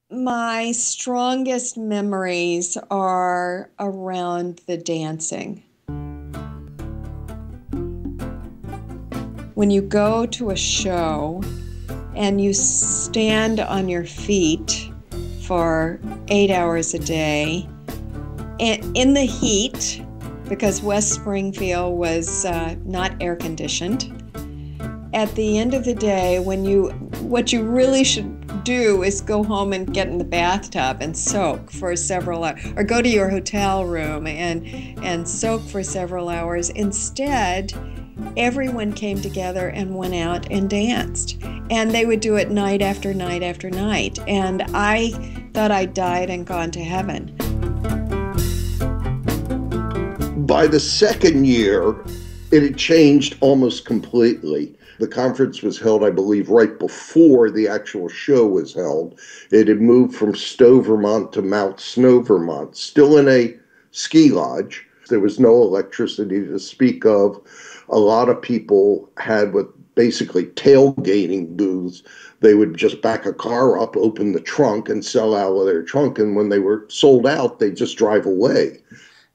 My strongest memories are around the dancing. When you go to a show and you stand on your feet for 8 hours a day, and in the heat, because West Springfield was not air conditioned, at the end of the day, what you really should do is go home and get in the bathtub and soak for several hours, or go to your hotel room and soak for several hours. Instead, everyone came together and went out and danced. And they would do it night after night after night. And I thought I'd died and gone to heaven. By the second year, it had changed almost completely. The conference was held, I believe, right before the actual show was held. It had moved from Stowe, Vermont to Mount Snow, Vermont, still in a ski lodge. There was no electricity to speak of. A lot of people had what basically tailgating booths. They would just back a car up, open the trunk, and sell out of their trunk. And when they were sold out, they'd just drive away.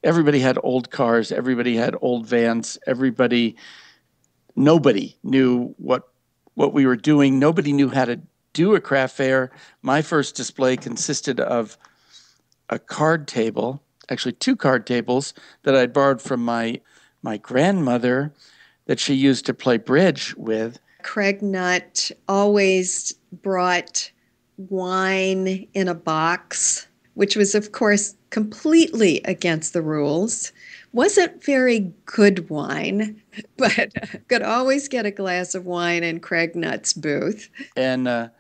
Everybody had old cars. Everybody had old vans. Nobody knew what we were doing. Nobody knew how to do a craft fair. My first display consisted of a card table, actually 2 card tables that I'd borrowed from my grandmother that she used to play bridge with. Craig Nutt always brought wine in a box, which was, of course, completely against the rules. Wasn't very good wine, but could always get a glass of wine in Craig Nutt's booth. And I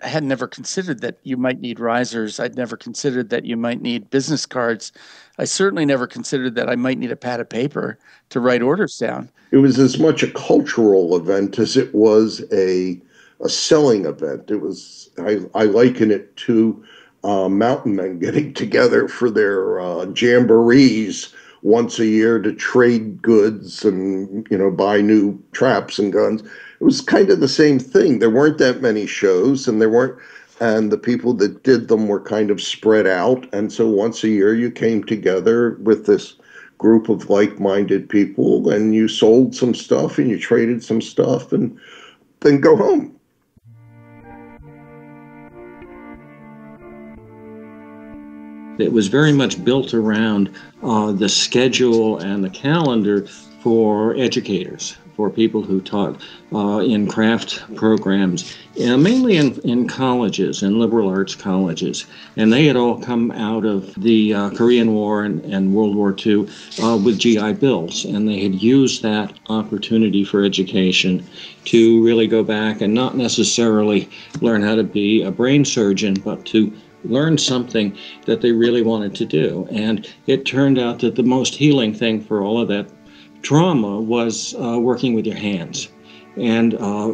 had never considered that you might need risers. I'd never considered that you might need business cards. I certainly never considered that I might need a pad of paper to write orders down. It was as much a cultural event as it was a selling event. It was, I liken it to mountain men getting together for their jamborees once a year to trade goods and, buy new traps and guns. It was kind of the same thing. There weren't that many shows, and the people that did them were kind of spread out. And so once a year you came together with this group of like-minded people, and you sold some stuff and you traded some stuff and then go home. It was very much built around the schedule and the calendar for educators, for people who taught in craft programs, mainly in colleges, in liberal arts colleges. And they had all come out of the Korean War and World War II with GI Bills. And they had used that opportunity for education to really go back and not necessarily learn how to be a brain surgeon, but to learn something that they really wanted to do. And it turned out that the most healing thing for all of that trauma was working with your hands and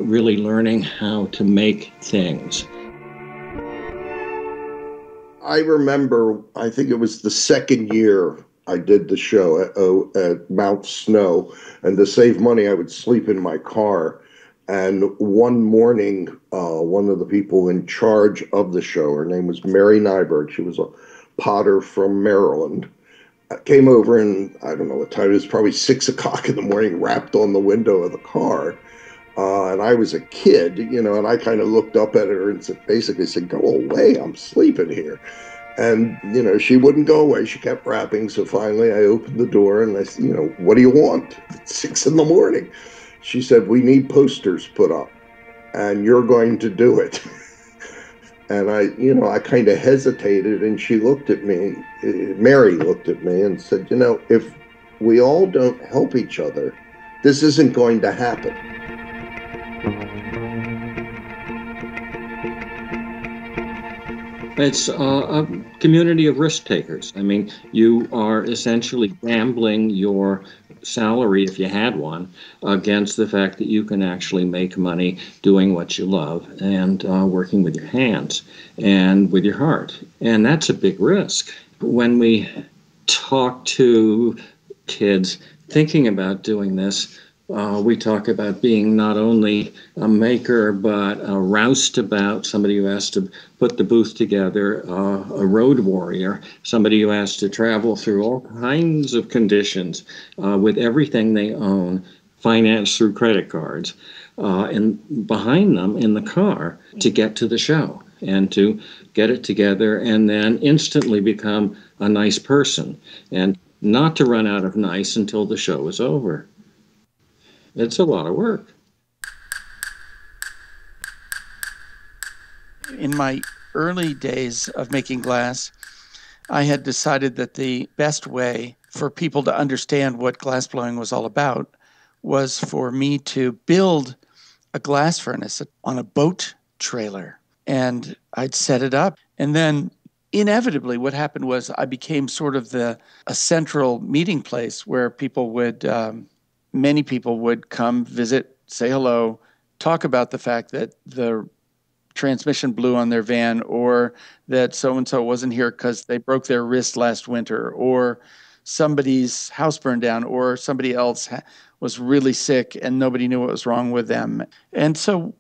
really learning how to make things. I remember, I think it was the second year I did the show at Mount Snow, and to save money, I would sleep in my car. And one morning, one of the people in charge of the show, her name was Mary Nyberg, she was a potter from Maryland, came over, and I don't know what time it was, probably 6 o'clock in the morning, rapped on the window of the car. And I was a kid, and I kind of looked up at her and basically said, "Go away, I'm sleeping here." And, she wouldn't go away. She kept rapping. So finally I opened the door and I said, "What do you want?" It's 6 in the morning. She said, "We need posters put up and you're going to do it." And I kind of hesitated, and she looked at me, Mary looked at me and said, "If we all don't help each other, this isn't going to happen." It's a community of risk takers. I mean, you are essentially gambling your salary, if you had one, against the fact that you can actually make money doing what you love and working with your hands and with your heart. And that's a big risk. When we talk to kids thinking about doing this, We talk about being not only a maker, but a roustabout, somebody who has to put the booth together, a road warrior, somebody who has to travel through all kinds of conditions with everything they own, financed through credit cards, and behind them in the car to get to the show and to get it together and then instantly become a nice person and not to run out of nice until the show is over. It's a lot of work. In my early days of making glass, I had decided that the best way for people to understand what glassblowing was all about was for me to build a glass furnace on a boat trailer. And I'd set it up. And then inevitably what happened was I became sort of a central meeting place where people would... many people would come visit, say hello, talk about the fact that the transmission blew on their van, or that so-and-so wasn't here because they broke their wrist last winter, or somebody's house burned down, or somebody else was really sick and nobody knew what was wrong with them. And so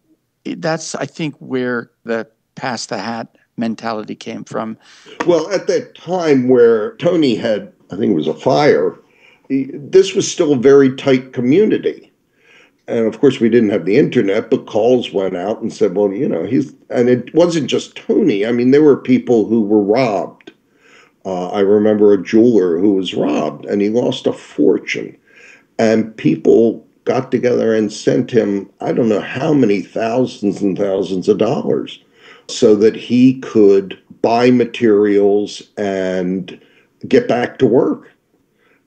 that's, I think, where the pass the hat mentality came from. Well, at that time where Toni had, I think it was a fire, this was still a very tight community. And of course, we didn't have the internet, but calls went out and said, well, and it wasn't just Toni. I mean, there were people who were robbed. I remember a jeweler who was robbed and he lost a fortune. And people got together and sent him, I don't know how many thousands and thousands of dollars so that he could buy materials and get back to work.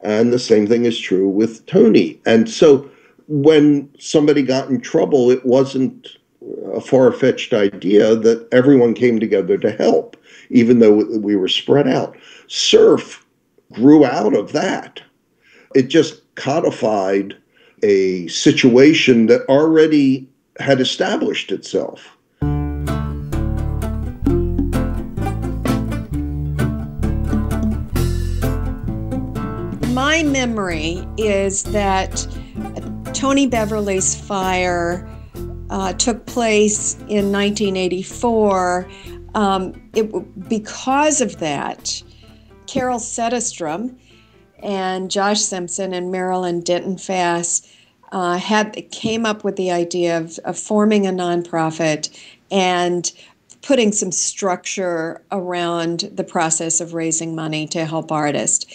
And the same thing is true with Toni. And so when somebody got in trouble, it wasn't a far-fetched idea that everyone came together to help, even though we were spread out. CERF grew out of that. It just codified a situation that already had established itself. My memory is that Toni Beverly's fire took place in 1984. Because of that, Carol Setterstrom and Josh Simpson and Marilyn Denton-Fass came up with the idea of forming a nonprofit and putting some structure around the process of raising money to help artists.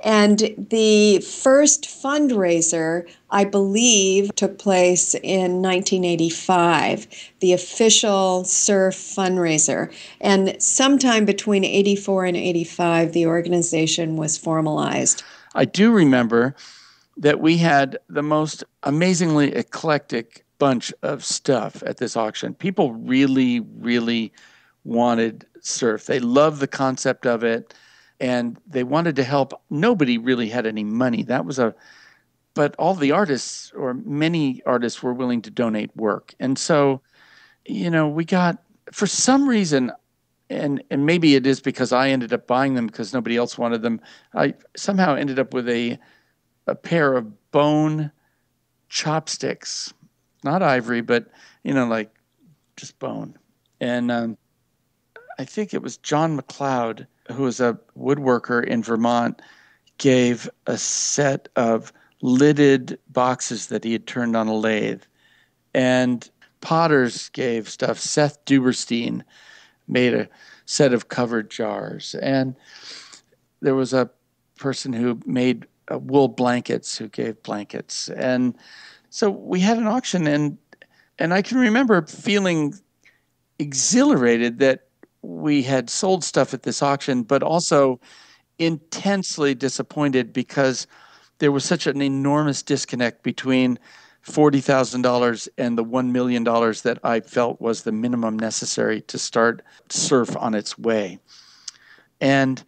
And the first fundraiser, I believe, took place in 1985, the official CERF fundraiser. And sometime between 84 and 85, the organization was formalized. I do remember that we had the most amazingly eclectic bunch of stuff at this auction. People really, really wanted CERF. They loved the concept of it. And they wanted to help. Nobody really had any money. But all the artists, or many artists, were willing to donate work. And so, we got, for some reason, and maybe it is because I ended up buying them because nobody else wanted them, I somehow ended up with a pair of bone chopsticks, not ivory, but, like just bone. And I think it was John McLeod, who was a woodworker in Vermont, gave a set of lidded boxes that he had turned on a lathe. And potters gave stuff. Seth Duberstein made a set of covered jars. And there was a person who made wool blankets who gave blankets. And so we had an auction, and I can remember feeling exhilarated that we had sold stuff at this auction, but also intensely disappointed because there was such an enormous disconnect between $40,000 and the $1 million that I felt was the minimum necessary to start CERF on its way. And,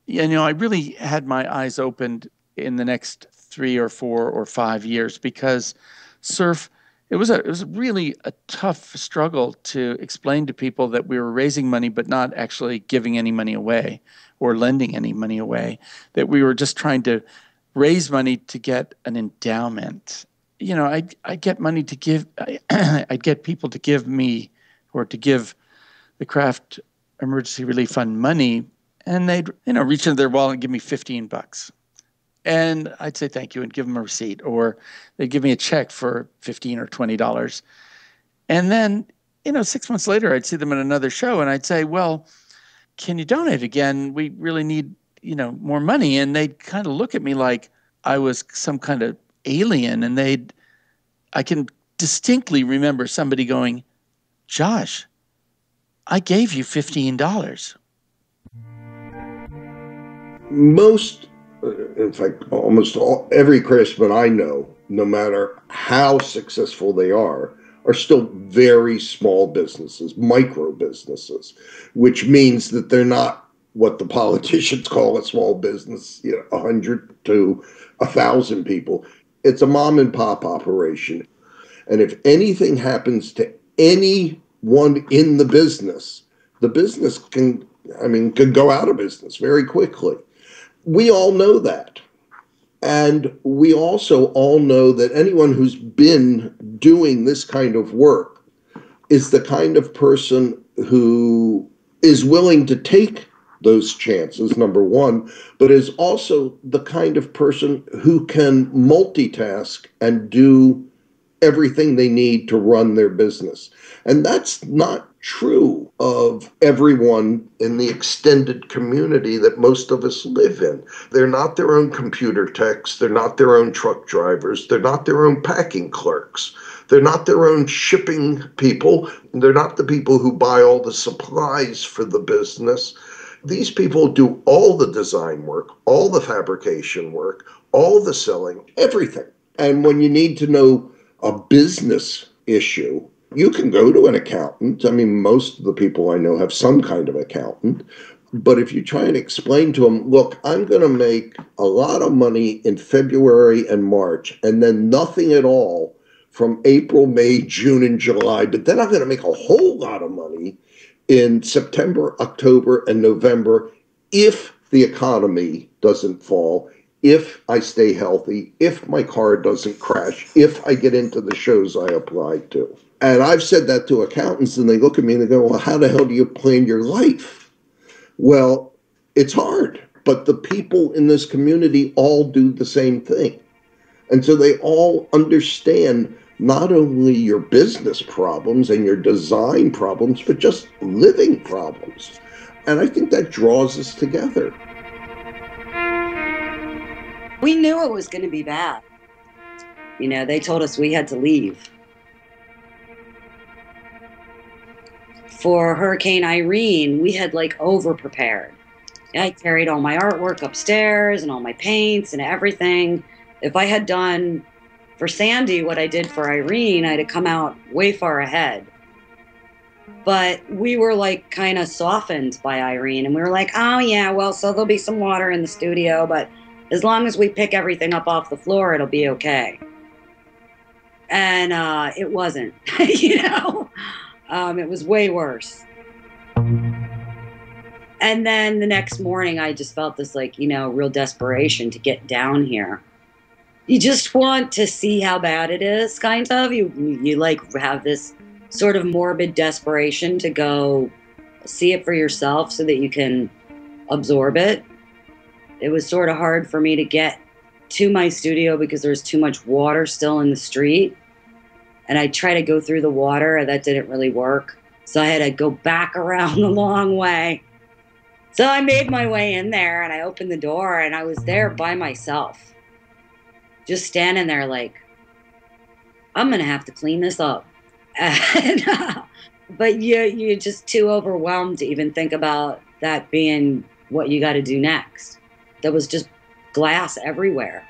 I really had my eyes opened in the next 3 or 4 or 5 years because CERF, it was really a tough struggle to explain to people that we were raising money but not actually giving any money away or lending any money away, that we were just trying to raise money to get an endowment. I'd get money to give, I'd get people to give me or to give the Craft Emergency Relief Fund money, and they'd, reach into their wallet and give me $15. And I'd say thank you and give them a receipt, or they'd give me a check for $15 or $20. And then, 6 months later, I'd see them at another show and I'd say, well, can you donate again? We really need, more money. And they'd kind of look at me like I was some kind of alien. And I can distinctly remember somebody going, Josh, I gave you $15. Most, in fact, almost every craftsman I know, no matter how successful they are still very small businesses, micro businesses, which means that they're not what the politicians call a small business, 100 to 1,000 people. It's a mom and pop operation. And if anything happens to anyone in the business can go out of business very quickly. We all know that. And we also all know that anyone who's been doing this kind of work is the kind of person who is willing to take those chances, number one, but is also the kind of person who can multitask and do everything they need to run their business. And that's not true of everyone in the extended community that most of us live in. They're not their own computer techs. They're not their own truck drivers. They're not their own packing clerks. They're not their own shipping people. They're not the people who buy all the supplies for the business. These people do all the design work, all the fabrication work, all the selling, everything. And when you need to know a business issue, you can go to an accountant. Most of the people I know have some kind of accountant. But if you try and explain to them, look, I'm going to make a lot of money in February and March, and then nothing at all from April, May, June, and July. But then I'm going to make a whole lot of money in September, October, and November if the economy doesn't fall, if I stay healthy, if my car doesn't crash, if I get into the shows I applied to. And I've said that to accountants, and they look at me and they go, well, how the hell do you plan your life? Well, it's hard, but the people in this community all do the same thing. And so they all understand not only your business problems and your design problems, but just living problems. And I think that draws us together. We knew it was going to be bad. They told us we had to leave. For Hurricane Irene, we had over-prepared. I carried all my artwork upstairs and all my paints and everything. If I had done for Sandy what I did for Irene, I'd have come out way far ahead. But we were kind of softened by Irene, and we were like, oh yeah, well, so there'll be some water in the studio, but as long as we pick everything up off the floor, it'll be okay. And it wasn't, it was way worse. And then the next morning, I just felt this real desperation to get down here. You just want to see how bad it is, kind of. You have this sort of morbid desperation to go see it for yourself so that you can absorb it. It was sort of hard for me to get to my studio because there was too much water still in the street. And I tried to go through the water, and that didn't really work. So I had to go back around the long way. So I made my way in there, and I opened the door, and I was there by myself. Just standing there I'm going to have to clean this up. But you're just too overwhelmed to even think about that being what you got to do next. There was just glass everywhere.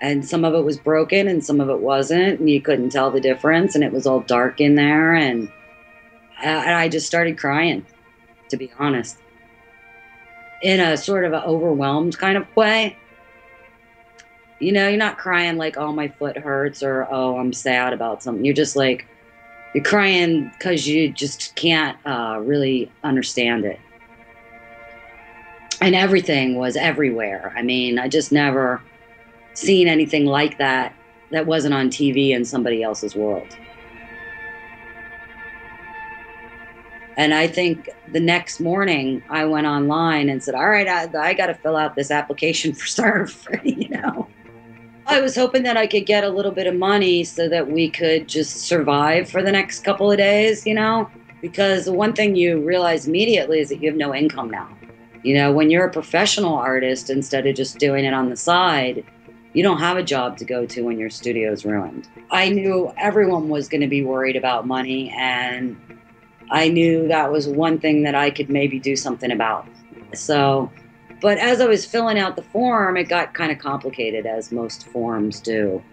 And some of it was broken and some of it wasn't. And you couldn't tell the difference. And it was all dark in there. And I just started crying, to be honest. In a sort of an overwhelmed kind of way. You're not crying oh, my foot hurts or, oh, I'm sad about something. You're just you're crying because you just can't really understand it. And everything was everywhere. I just never seen anything like that that wasn't on TV in somebody else's world. And I think the next morning I went online and said, all right, I got to fill out this application for CERF, you know. I was hoping that I could get a little bit of money so that we could just survive for the next couple of days, you know, because the one thing you realize immediately is that you have no income now. You know, when you're a professional artist, instead of just doing it on the side, you don't have a job to go to when your studio's ruined. I knew everyone was going to be worried about money, and I knew that was one thing that I could maybe do something about. So, but as I was filling out the form, it got kind of complicated, as most forms do,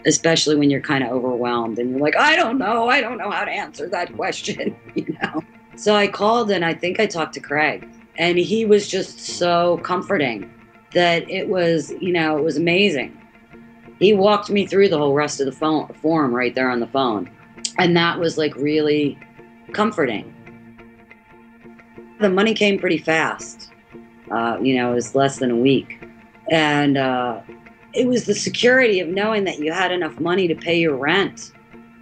especially when you're kind of overwhelmed and you're like, I don't know how to answer that question, you know? So I called, and I think I talked to Craig, and he was just so comforting that it was, you know, it was amazing. He walked me through the whole rest of the form right there on the phone. And that was like really comforting. The money came pretty fast. You know, it was less than a week. And it was the security of knowing that you had enough money to pay your rent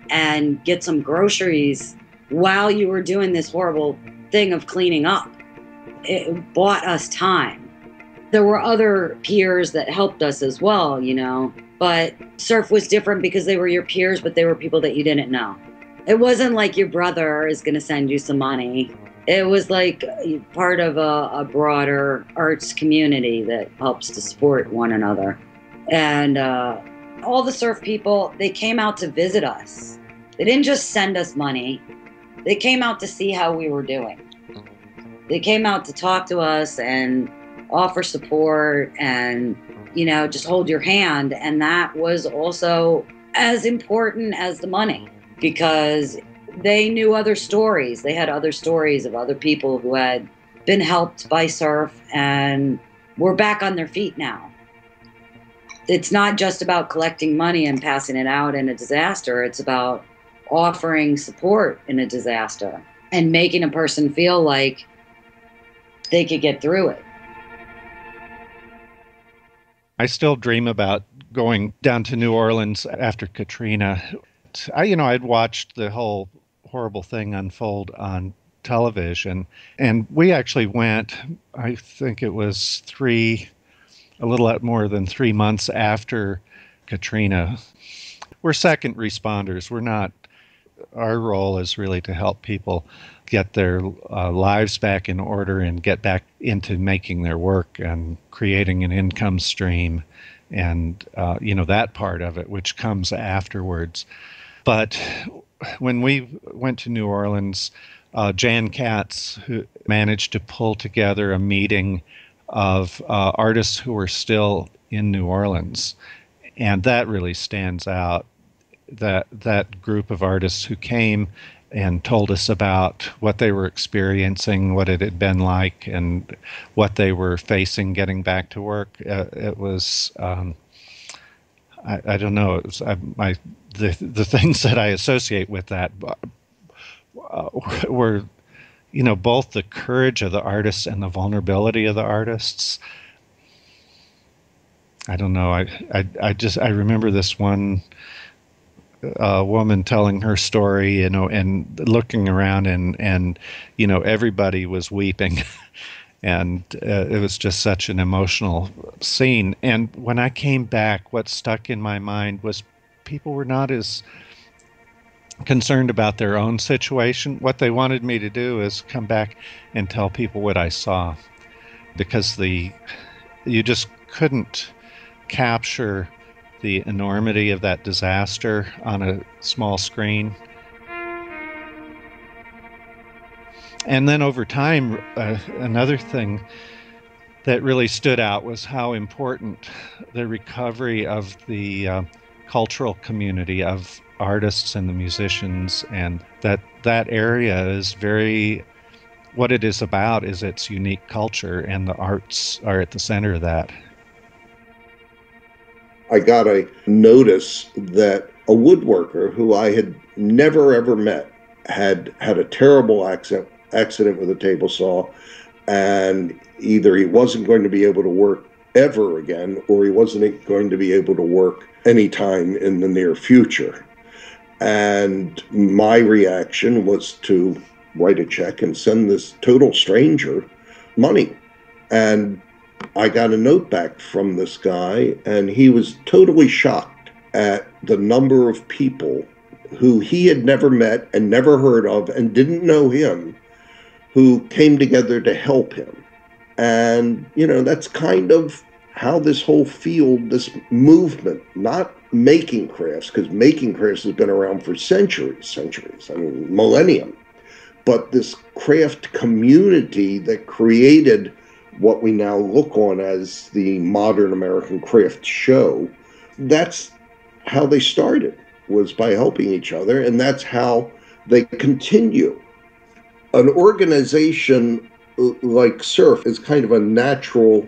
and get some groceries while you were doing this horrible thing of cleaning up. It bought us time. There were other peers that helped us as well, you know, but CERF was different because they were your peers, but they were people that you didn't know. It wasn't like your brother is going to send you some money. It was like part of a broader arts community that helps to support one another. And all the CERF people, they came out to visit us. They didn't just send us money. They came out to see how we were doing. They came out to talk to us and offer support and, you know, just hold your hand. And that was also as important as the money, because they knew other stories. They had other stories of other people who had been helped by CERF and were back on their feet now. It's not just about collecting money and passing it out in a disaster. It's about offering support in a disaster and making a person feel like they could get through it. I still dream about going down to New Orleans after Katrina. I'd watched the whole horrible thing unfold on television, and we actually went, I think it was a little more than 3 months after Katrina. We're second responders. Our role is really to help people get their lives back in order and get back into making their work and creating an income stream and, that part of it, which comes afterwards. But when we went to New Orleans, Jan Katz, who managed to pull together a meeting of artists who were still in New Orleans, and that really stands out. That group of artists who came and told us about what they were experiencing, what it had been like, and what they were facing getting back to work. It was, I don't know, it was the things that I associate with that were, both the courage of the artists and the vulnerability of the artists. I don't know. I remember this one woman telling her story, and looking around and everybody was weeping. And it was just such an emotional scene. And when I came back, what stuck in my mind was people were not as concerned about their own situation. What they wanted me to do is come back and tell people what I saw, because you just couldn't capture the enormity of that disaster on a small screen. And then over time, another thing that really stood out was how important the recovery of the cultural community of artists and the musicians, and that area is what it is about is its unique culture, and the arts are at the center of that. I got a notice that a woodworker who I had never ever met had a terrible accident with a table saw, and either he wasn't going to be able to work ever again, or he wasn't going to be able to work anytime in the near future. And my reaction was to write a check and send this total stranger money. And I got a note back from this guy, and he was totally shocked at the number of people who he had never met and never heard of and didn't know him, who came together to help him. And, that's kind of how this whole field, this movement, not making crafts, because making crafts has been around for centuries, millennium, but this craft community that created what we now look on as the modern American craft show, that's how they started, was by helping each other, and that's how they continue. An organization like CERF is kind of a natural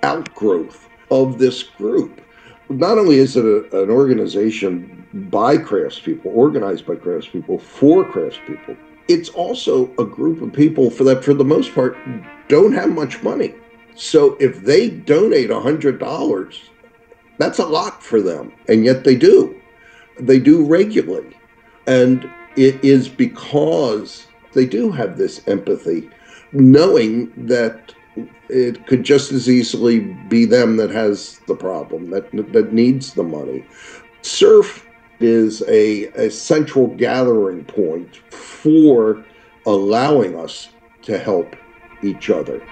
outgrowth of this group. Not only is it an organization by craftspeople, organized by craftspeople, for craftspeople, it's also a group of people that, for the most part, don't have much money. So if they donate $100, that's a lot for them, and yet they do. They do regularly. And it is because they do have this empathy, knowing that it could just as easily be them that has the problem, that needs the money. CERF is a central gathering point for allowing us to help each other.